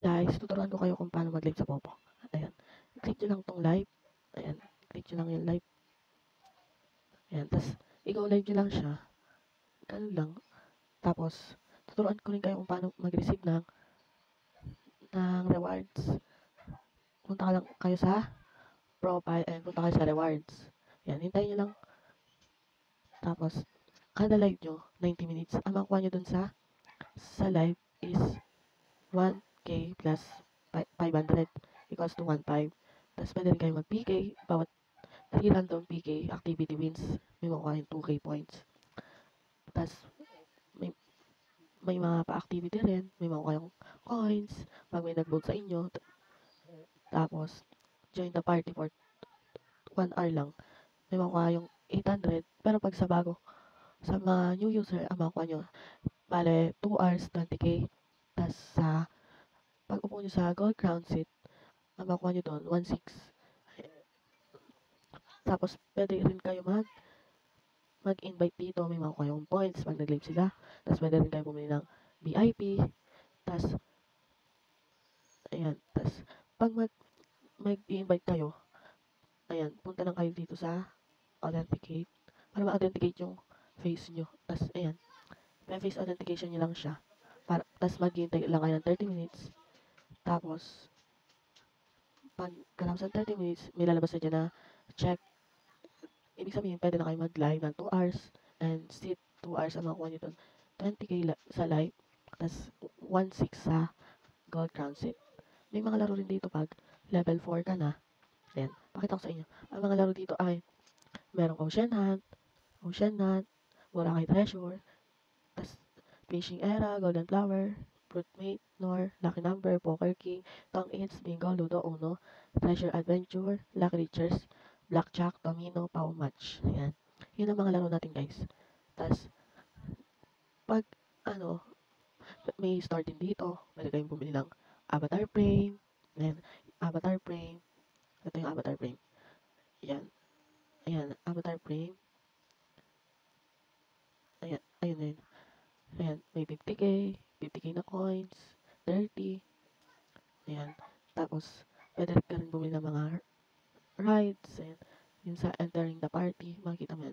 Guys, tuturuan ko kayo kung paano mag-live sa Popo. Ayan. Click nyo lang tong live. Ayan. Click nyo lang yung live. Ayan. Tapos, i-go live nyo lang siya. Ganun lang. Tapos, tuturuan ko rin kayo kung paano mag-receive ng rewards. Punta ka lang kayo sa profile and punta kayo sa rewards. Ayan. Hintayin nyo lang. Tapos, kada live nyo, 90 minutes. Ang makuha nyo dun sa live is 1K plus 500 equals to 1.5. Tapos, pwede rin kayo mag-PK. Bawat 3 random PK activity wins, may makuha yung 2K points. Tapos, may, may mga pa-activity rin, may makuha yung coins, pag may nag-vote sa inyo. Tapos, join the party for 1 hour lang, may makuha yung 800. Pero pag sa mga new user, ang makuha nyo, bale, 2 hours, 20K. Tapos, pag upo nyo sa gold crown seat, ang makuha nyo doon, 1.6. Tapos, pwede rin kayo mag-invite dito, may makuha yung points pag nag-live sila. Tapos pwede rin kayo bumili ng VIP. Tapos, ayan. Tapos, pag mag-invite kayo, ayan, punta lang kayo dito sa authenticate para ma-authenticate yung face nyo. Tapos, ayan, may face authentication nyo lang siya. Tapos, maghihintay lang kayo ng 30 minutes. Tapos, pag kalapos ng 30 minutes, may lalabas na dyan na check. Ibig sabihin, pwede na kayo mag-live ng 2 hours and sit 2 hours ang makuha nyo doon. 20K sa live, tapos 1.6 sa gold crown seat. May mga laro rin dito pag level 4 ka na. Then, pakita ko sa inyo. Ang mga laro dito ay merong Ocean Hunt, Boracay Treasure, tas Fishing Era, Golden Flower, Fruitmate, Nor, Lucky Number, Poker King, Tong Its, Bingo, Ludo, Uno, Treasure Adventure, Lucky Riches, Blackjack, Domino, Pow Match. Ayan. Yun ang mga laro natin, guys. Tas, pag, ano, may store din dito, pwede kayong bumili ng avatar frame, then, avatar frame, ito yung avatar frame. Ayan. Ayan, avatar frame. Ayan, ayun na yun. Ayan, may 50K, 50K na coins, 30. Ayan. Tapos, pwede ka rin bumili ng mga rides. Ayan. Yung sa entering the party, makikita mo yan.